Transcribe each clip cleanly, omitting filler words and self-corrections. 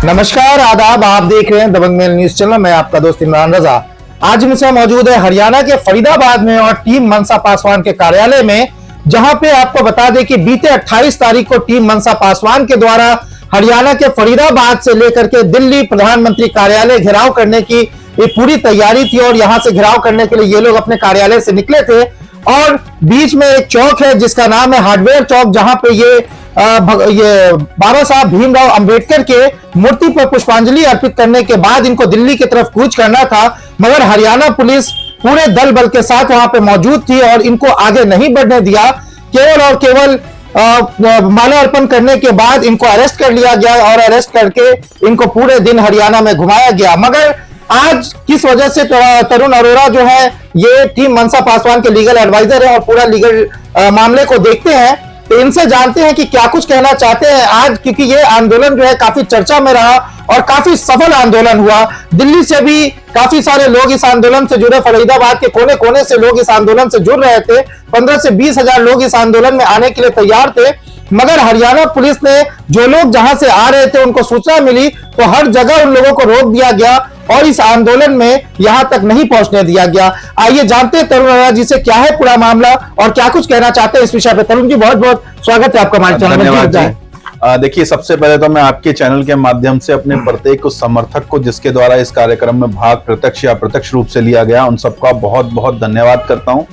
नमस्कार, आदाब। आप देख रहे हैं दबंग मेल न्यूज चैनल। मैं आपका दोस्त इमरान रजा। आज मुझसे मौजूद है हरियाणा के फरीदाबाद में और टीम मनसा पासवान के कार्यालय में, जहां पे आपको बता दें कि बीते 28 तारीख को टीम मनसा पासवान के द्वारा हरियाणा के फरीदाबाद से लेकर के दिल्ली प्रधानमंत्री कार्यालय घेराव करने की ये पूरी तैयारी थी और यहां से घेराव करने के लिए ये लोग अपने कार्यालय से निकले थे और बीच में एक चौक है जिसका नाम है हार्डवेयर चौक, जहां पे ये बाबा साहब भीमराव अंबेडकर के मूर्ति पर पुष्पांजलि अर्पित करने के बाद इनको दिल्ली की तरफ कूच करना था, मगर हरियाणा पुलिस पूरे दल बल के साथ वहां पे मौजूद थी और इनको आगे नहीं बढ़ने दिया। केवल और केवल माला अर्पण करने के बाद इनको अरेस्ट कर लिया गया और अरेस्ट करके इनको पूरे दिन हरियाणा में घुमाया गया। मगर आज किस वजह से तरुण अरोड़ा जो है ये टीम मनसा पासवान के लीगल एडवाइजर है और पूरा लीगल मामले को देखते हैं, तो इनसे जानते हैं कि क्या कुछ कहना चाहते हैं आज, क्योंकि ये आंदोलन जो है काफी चर्चा में रहा और काफी सफल आंदोलन हुआ। दिल्ली से भी काफी सारे लोग इस आंदोलन से जुड़े, फरीदाबाद के कोने कोने से लोग इस आंदोलन से जुड़ रहे थे। 15 से 20 हजार लोग इस आंदोलन में आने के लिए तैयार थे, मगर हरियाणा पुलिस ने जो लोग जहां से आ रहे थे उनको सूचना मिली तो हर जगह उन लोगों को रोक दिया गया और इस आंदोलन में यहां तक नहीं पहुंचने दिया गया। आइए जानते हैं तरुण अरोड़ा जी से क्या है पूरा मामला और क्या कुछ कहना चाहते हैं इस विषय पे। तरुण जी, बहुत बहुत स्वागत है आपका हमारे चैनल में। देखिए, सबसे पहले तो मैं आपके चैनल के माध्यम से अपने प्रत्येक उस समर्थक को जिसके द्वारा इस कार्यक्रम में भाग प्रत्यक्ष या अप्रत्यक्ष रूप से लिया गया, उन सबका बहुत बहुत धन्यवाद करता हूं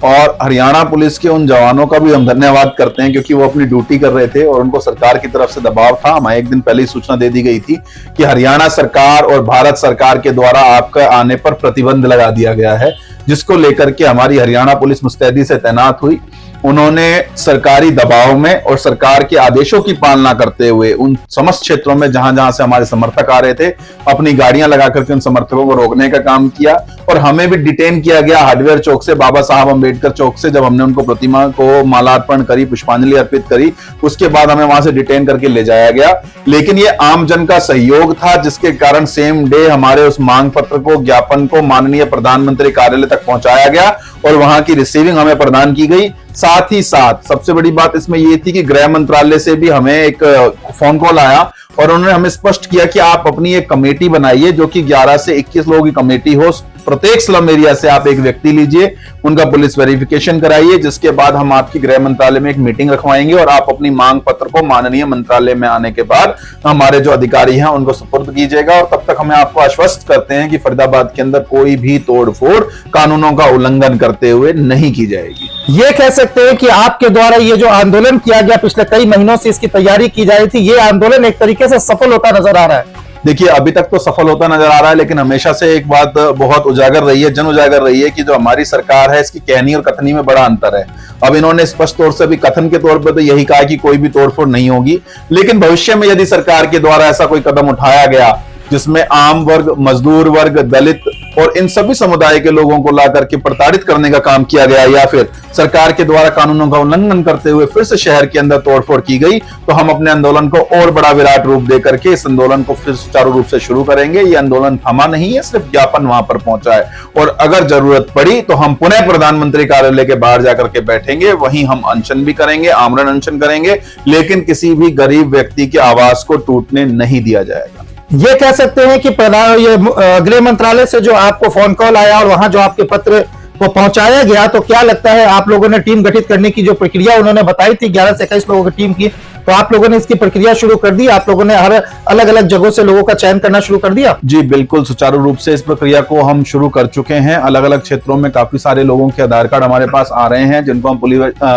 और हरियाणा पुलिस के उन जवानों का भी हम धन्यवाद करते हैं क्योंकि वो अपनी ड्यूटी कर रहे थे और उनको सरकार की तरफ से दबाव था। हमें एक दिन पहले ही सूचना दे दी गई थी कि हरियाणा सरकार और भारत सरकार के द्वारा आपके आने पर प्रतिबंध लगा दिया गया है, जिसको लेकर के हमारी हरियाणा पुलिस मुस्तैदी से तैनात हुई। उन्होंने सरकारी दबाव में और सरकार के आदेशों की पालना करते हुए उन समस्त क्षेत्रों में जहां जहां से हमारे समर्थक आ रहे थे, अपनी गाड़ियां लगा करके उन समर्थकों को रोकने का काम किया और हमें भी डिटेन किया गया हार्डवेयर चौक से, बाबा साहब अंबेडकर चौक से। जब हमने उनको प्रतिमा को माला अर्पण करी, पुष्पांजलि अर्पित करी, उसके बाद हमें वहां से डिटेन करके ले जाया गया। लेकिन ये आम जन का सहयोग था जिसके कारण सेम डे हमारे उस मांग पत्र को, ज्ञापन को माननीय प्रधानमंत्री कार्यालय तक पहुंचाया गया और वहां की रिसीविंग हमें प्रदान की गई। साथ ही साथ सबसे बड़ी बात इसमें यह थी कि गृह मंत्रालय से भी हमें एक फोन कॉल आया और उन्होंने हमें स्पष्ट किया कि आप अपनी एक कमेटी बनाइए जो कि 11 से 21 लोगों की कमेटी हो। प्रत्येक स्लम एरिया से आप एक व्यक्ति लीजिए, उनका पुलिस वेरिफिकेशन कराइए, जिसके बाद हम आपकी गृह मंत्रालय में एक मीटिंग रखवाएंगे और आप अपनी मांग पत्र को माननीय मंत्रालय में आने के बाद हमारे जो अधिकारी हैं उनको सुपुर्द कीजिएगा। और तब तक हमें आपको आश्वस्त करते हैं कि फरीदाबाद के अंदर कोई भी तोड़फोड़ कानूनों का उल्लंघन करते हुए नहीं की जाएगी। ये कह सकते हैं कि आपके द्वारा ये जो आंदोलन किया गया, पिछले कई महीनों से इसकी तैयारी की जा रही थी, ये आंदोलन एक तरीके से सफल होता नजर आ रहा है। देखिए, अभी तक तो सफल होता नजर आ रहा है, लेकिन हमेशा से एक बात बहुत उजागर रही है, जन उजागर रही है कि जो हमारी सरकार है इसकी कहनी और कथनी में बड़ा अंतर है। अब इन्होंने स्पष्ट तौर से भी कथन के तौर पर तो यही कहा कि कोई भी तोड़फोड़ नहीं होगी, लेकिन भविष्य में यदि सरकार के द्वारा ऐसा कोई कदम उठाया गया जिसमें आम वर्ग, मजदूर वर्ग, दलित और इन सभी समुदाय के लोगों को ला करके प्रताड़ित करने का काम किया गया या फिर सरकार के द्वारा कानूनों का उल्लंघन करते हुए फिर से शहर के अंदर तोड़फोड़ की गई, तो हम अपने आंदोलन को और बड़ा विराट रूप देकर के इस आंदोलन को फिर सुचारू रूप से शुरू करेंगे। ये आंदोलन थमा नहीं है, सिर्फ ज्ञापन वहां पर पहुंचा है और अगर जरूरत पड़ी तो हम पुनः प्रधानमंत्री कार्यालय के बाहर जाकर के बैठेंगे, वहीं हम अनशन भी करेंगे, आमरण अनशन करेंगे, लेकिन किसी भी गरीब व्यक्ति के आवाज को टूटने नहीं दिया जाएगा। ये कह सकते हैं कि गृह मंत्रालय से जो आपको फोन कॉल आया और वहां जो आपके पत्र को पहुंचाया गया, तो क्या लगता है आप लोगों ने टीम गठित करने की जो प्रक्रिया उन्होंने बताई थी 11 से 21 लोगों की टीम की, तो आप लोगों ने इसकी प्रक्रिया शुरू कर दी? आप लोगों ने हर अलग अलग जगहों से लोगों का चयन करना शुरू कर दिया? जी बिल्कुल, सुचारू रूप से इस प्रक्रिया को हम शुरू कर चुके हैं। अलग अलग क्षेत्रों में काफी सारे लोगों के आधार कार्ड हमारे पास आ रहे हैं जिनको हम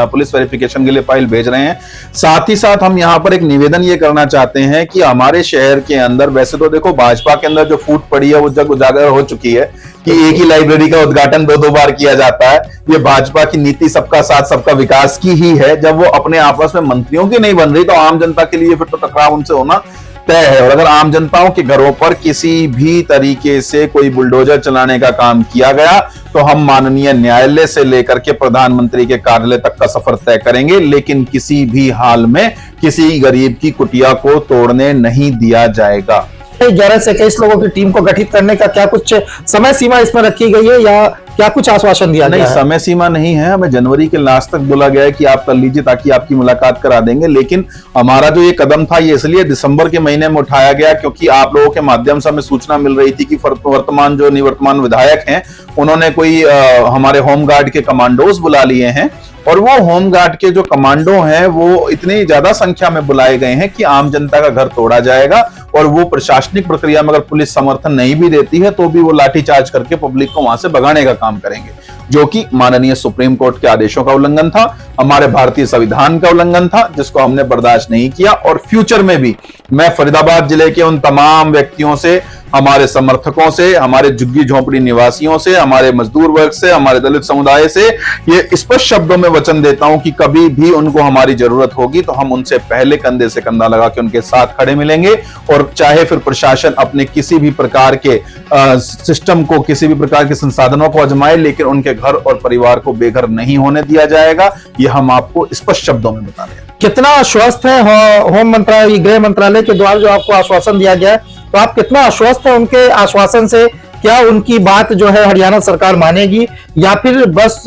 पुलिस वेरिफिकेशन के लिए फाइल भेज रहे हैं। साथ ही साथ हम यहाँ पर एक निवेदन ये करना चाहते हैं कि हमारे शहर के अंदर, वैसे तो देखो भाजपा के अंदर जो फूट पड़ी है वो जग उजागर हो चुकी है कि एक ही लाइब्रेरी का उद्घाटन दो बार किया जाता है। ये भाजपा की नीति सबका साथ सबका विकास की ही है। जब वो अपने आपस में मंत्रियों की नहीं बन रही तो आम जनता के लिए फिर तो टकराव उनसे होना तय है। और अगर आम जनताओं के घरों पर किसी भी तरीके से कोई बुलडोजर चलाने का काम किया गया तो हम माननीय न्यायालय से लेकर के प्रधानमंत्री के कार्यालय तक का सफर तय करेंगे, लेकिन किसी भी हाल में किसी गरीब की कुटिया को तोड़ने नहीं दिया जाएगा। 11 से 21 लोगों की टीम को गठित करने का क्या कुछ समय सीमा इसमें रखी गई है या क्या कुछ आश्वासन दिया नहीं, गया है? समय सीमा नहीं है, हमें जनवरी के लास्ट तक बोला गया है कि आप कर लीजिए ताकि आपकी मुलाकात करा देंगे। लेकिन हमारा जो ये कदम था ये इसलिए दिसंबर के महीने में उठाया गया क्योंकि आप लोगों के माध्यम से हमें सूचना मिल रही थी कि वर्तमान जो निवर्तमान विधायक हैं उन्होंने कोई हमारे होमगार्ड के कमांडोज बुला लिए हैं, और वो होमगार्ड के जो कमांडो हैं वो इतनी ज्यादा संख्या में बुलाए गए हैं कि आम जनता का घर तोड़ा जाएगा, और वो प्रशासनिक प्रक्रिया में अगर पुलिस समर्थन नहीं भी देती है तो भी वो लाठीचार्ज करके पब्लिक को वहां से भगाने का काम करेंगे, जो कि माननीय सुप्रीम कोर्ट के आदेशों का उल्लंघन था, हमारे भारतीय संविधान का उल्लंघन था, जिसको हमने बर्दाश्त नहीं किया। और फ्यूचर में भी मैं फरीदाबाद जिले के उन तमाम व्यक्तियों से, हमारे समर्थकों से, हमारे झुग्गी झोंपड़ी निवासियों से, हमारे मजदूर वर्ग से, हमारे दलित समुदाय से ये स्पष्ट शब्दों में वचन देता हूं कि कभी भी उनको हमारी जरूरत होगी तो हम उनसे पहले कंधे से कंधा लगा के उनके साथ खड़े मिलेंगे, और चाहे फिर प्रशासन अपने किसी भी प्रकार के सिस्टम को, किसी भी प्रकार के संसाधनों को आजमाए, लेकिन उनके घर और परिवार को बेघर नहीं होने दिया जाएगा, ये हम आपको स्पष्ट शब्दों में बता रहे हैं। कितना आश्वस्त है होम मंत्रालय, गृह मंत्रालय के द्वारा जो आपको आश्वासन दिया गया है, तो आप कितना आश्वस्त है उनके आश्वासन से? क्या उनकी बात जो है हरियाणा सरकार मानेगी, या फिर बस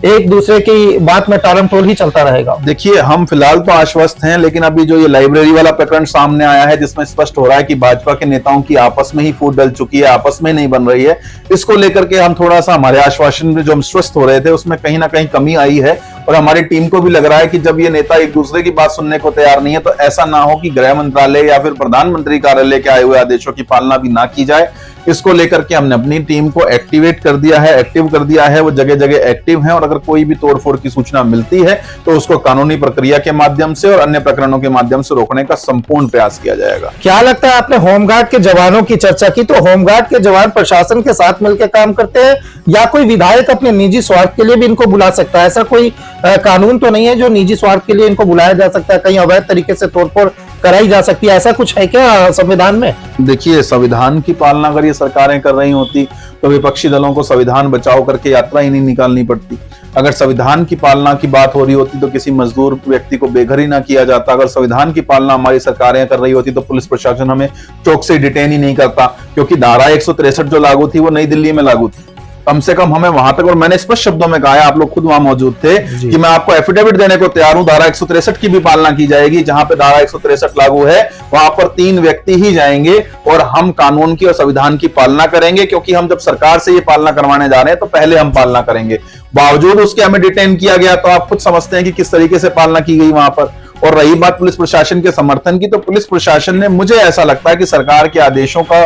एक दूसरे की बात में टालमटोल ही चलता रहेगा? देखिए, हम फिलहाल तो आश्वस्त हैं, लेकिन अभी जो ये लाइब्रेरी वाला प्रकरण सामने आया है जिसमें स्पष्ट हो रहा है कि भाजपा के नेताओं की आपस में ही फूट डल चुकी है, आपस में नहीं बन रही है, इसको लेकर के हम थोड़ा सा, हमारे आश्वासन में जो हम स्वस्थ हो रहे थे उसमें कहीं ना कहीं कमी आई है, और हमारी टीम को भी लग रहा है कि जब ये नेता एक दूसरे की बात सुनने को तैयार नहीं है तो ऐसा ना हो कि गृह मंत्रालय या फिर प्रधानमंत्री कार्यालय के आए हुए आदेशों की पालना भी ना की जाए। इसको लेकर के हमने अपनी टीम को एक्टिवेट कर दिया है, एक्टिव कर दिया है, वो जगह जगह एक्टिव है, और अगर कोई भी तोड़फोड़ की सूचना मिलती है तो उसको कानूनी प्रक्रिया के माध्यम से और अन्य प्रकरणों के माध्यम से रोकने का संपूर्ण प्रयास किया जाएगा। क्या लगता है, आपने होमगार्ड के जवानों की चर्चा की, तो होमगार्ड के जवान प्रशासन के साथ मिलकर काम करते हैं, या कोई विधायक अपने निजी स्वार्थ के लिए भी इनको बुला सकता है? ऐसा कोई कानून तो नहीं है जो निजी स्वार्थ के लिए इनको बुलाया जा सकता है, कहीं अवैध तरीके से तोड़फोड़ कराई जा सकती है, ऐसा कुछ है क्या संविधान में? देखिए, संविधान की पालना अगर ये सरकारें कर रही होती तो विपक्षी दलों को संविधान बचाओ करके यात्रा ही नहीं निकालनी पड़ती। अगर संविधान की पालना की बात हो रही होती तो किसी मजदूर व्यक्ति को बेघर ही ना किया जाता। अगर संविधान की पालना हमारी सरकारें कर रही होती तो पुलिस प्रशासन हमें चौक से डिटेन ही नहीं करता, क्योंकि धारा 163 जो लागू थी वो नई दिल्ली में लागू थी। कम से कम हमें वहां तक, और मैंने स्पष्ट शब्दों में कहा है, आप लोग खुद वहां मौजूद थे, कि मैं आपको एफिडेविट देने को तैयार हूं, धारा 163 की भी पालना की जाएगी। जहां पे धारा 163 लागू है वहां पर 3 व्यक्ति ही जाएंगे, और हम कानून की और संविधान की पालना करेंगे, क्योंकि हम जब सरकार से ये पालना करवाने जा रहे हैं तो पहले हम पालना करेंगे। बावजूद उसके हमें डिटेन किया गया, तो आप खुद समझते हैं कि किस तरीके से पालना की गई वहां पर। और रही बात पुलिस प्रशासन के समर्थन की, तो पुलिस प्रशासन ने, मुझे ऐसा लगता है कि सरकार के आदेशों का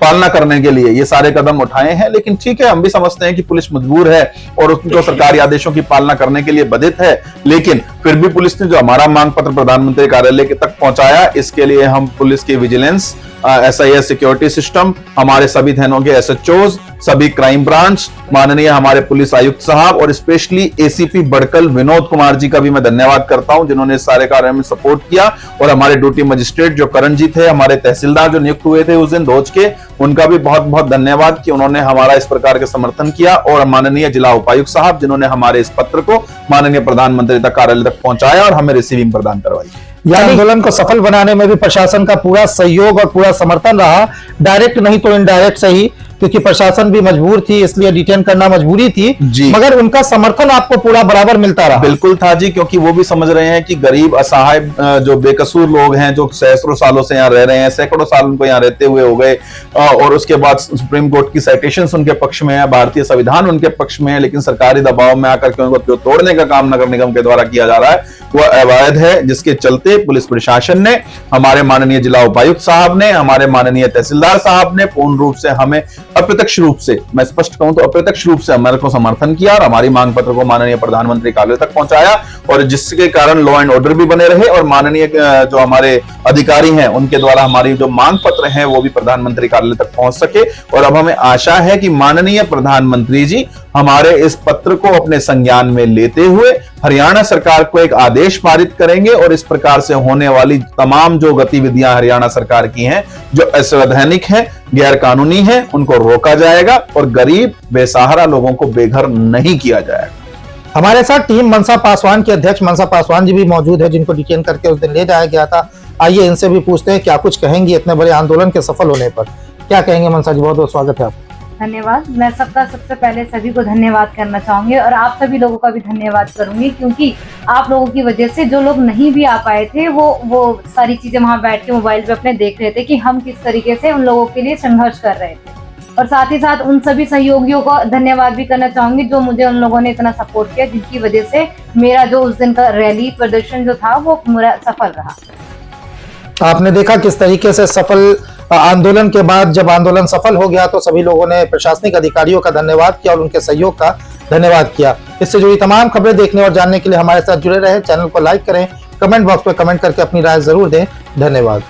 पालना करने के लिए ये सारे कदम उठाए हैं। लेकिन ठीक है, हम भी समझते हैं कि पुलिस मजबूर है और उसको सरकारी आदेशों की पालना करने के लिए बाधित है, लेकिन फिर भी पुलिस ने जो हमारा मांग पत्र प्रधानमंत्री कार्यालय के तक पहुंचाया, इसके लिए हम पुलिस की विजिलेंस, SIS सिक्योरिटी सिस्टम, हमारे सभी थानों के SHOs, सभी क्राइम ब्रांच, माननीय हमारे पुलिस आयुक्त साहब, और स्पेशली ACP बड़कल विनोद कुमार जी का भी मैं धन्यवाद करता हूं, जिन्होंने इस सारे कार्य में सपोर्ट किया। और हमारे ड्यूटी मजिस्ट्रेट जो करण जी थे, हमारे तहसीलदार जो नियुक्त हुए थे उस दिन धोज के, उनका भी बहुत बहुत धन्यवाद कि उन्होंने हमारा इस प्रकार के समर्थन किया। और माननीय जिला उपायुक्त साहब, जिन्होंने हमारे इस पत्र को माननीय प्रधानमंत्री तक कार्यालय तक पहुंचाया और हमें रिसीविंग प्रदान करवाई। यानी आंदोलन को सफल बनाने में भी प्रशासन का पूरा सहयोग और पूरा समर्थन रहा, डायरेक्ट नहीं तो इनडायरेक्ट से ही, क्योंकि प्रशासन भी मजबूर थी, इसलिए डिटेन करना मजबूरी थी, मगर उनका समर्थन आपको पूरा बराबर मिलता रहा। बिल्कुल था जी, क्योंकि वो भी समझ रहे हैं कि गरीब असहाय जो बेकसूर लोग हैं, जो सहस्त्रों सालों से यहाँ रह रहे हैं, सैकड़ों साल उनको यहाँ रहते हुए हो गए, और उसके बाद सुप्रीम कोर्ट की साइटेशंस उनके पक्ष में है, भारतीय संविधान उनके पक्ष में है, लेकिन सरकारी दबाव में आकर के उनको तोड़ने का काम नगर निगम के द्वारा किया जा रहा है, वह अवैध है। जिसके चलते पुलिस प्रशासन ने, हमारे माननीय जिला उपायुक्त साहब ने, हमारे माननीय तहसीलदार साहब ने पूर्ण रूप से हमें अप्रत्यक्ष रूप से, मैं स्पष्ट कहूं तो अप्रत्यक्ष रूप से हमारे को समर्थन किया, और हमारी मांग पत्र को माननीय प्रधानमंत्री कार्यालय तक पहुंचाया, और जिसके कारण लॉ एंड ऑर्डर भी बने रहे, और माननीय जो हमारे अधिकारी हैं उनके द्वारा हमारी जो मांग पत्र हैं वो भी प्रधानमंत्री कार्यालय तक पहुंच सके। और अब हमें आशा है कि माननीय प्रधानमंत्री जी हमारे इस पत्र को अपने संज्ञान में लेते हुए हरियाणा सरकार को एक आदेश पारित करेंगे, और इस प्रकार से होने वाली तमाम जो गतिविधियां हरियाणा सरकार की हैं, जो असंवैधानिक हैं, गैर कानूनी हैं, उनको रोका जाएगा, और गरीब बेसहारा लोगों को बेघर नहीं किया जाएगा। हमारे साथ टीम मनसा पासवान के अध्यक्ष मनसा पासवान जी भी मौजूद है, जिनको डिटेन करके उस दिन ले जाया गया था। आइए इनसे भी पूछते हैं क्या कुछ कहेंगी इतने बड़े आंदोलन के सफल होने पर। क्या कहेंगे मनसा जी? बहुत बहुत स्वागत है आपका। धन्यवाद। मैं सबका सबसे पहले सभी को धन्यवाद करना चाहूंगी और आप सभी लोगों का भी धन्यवाद करूंगी, क्योंकि आप लोगों की वजह से जो लोग नहीं भी आ पाए थे वो सारी चीजें वहां बैठ के मोबाइल पे अपने देख रहे थे कि हम किस तरीके से उन लोगों के लिए संघर्ष कर रहे थे। और साथ ही साथ उन सभी सहयोगियों को धन्यवाद भी करना चाहूंगी जो मुझे उन लोगों ने इतना सपोर्ट किया, जिनकी वजह से मेरा जो उस दिन का रैली प्रदर्शन जो था वो पूरा सफल रहा। आपने देखा किस तरीके से सफल आंदोलन के बाद जब आंदोलन सफल हो गया तो सभी लोगों ने प्रशासनिक अधिकारियों का धन्यवाद किया और उनके सहयोग का धन्यवाद किया। इससे जुड़ी तमाम खबरें देखने और जानने के लिए हमारे साथ जुड़े रहे। चैनल को लाइक करें, कमेंट बॉक्स में कमेंट करके अपनी राय जरूर दें। धन्यवाद।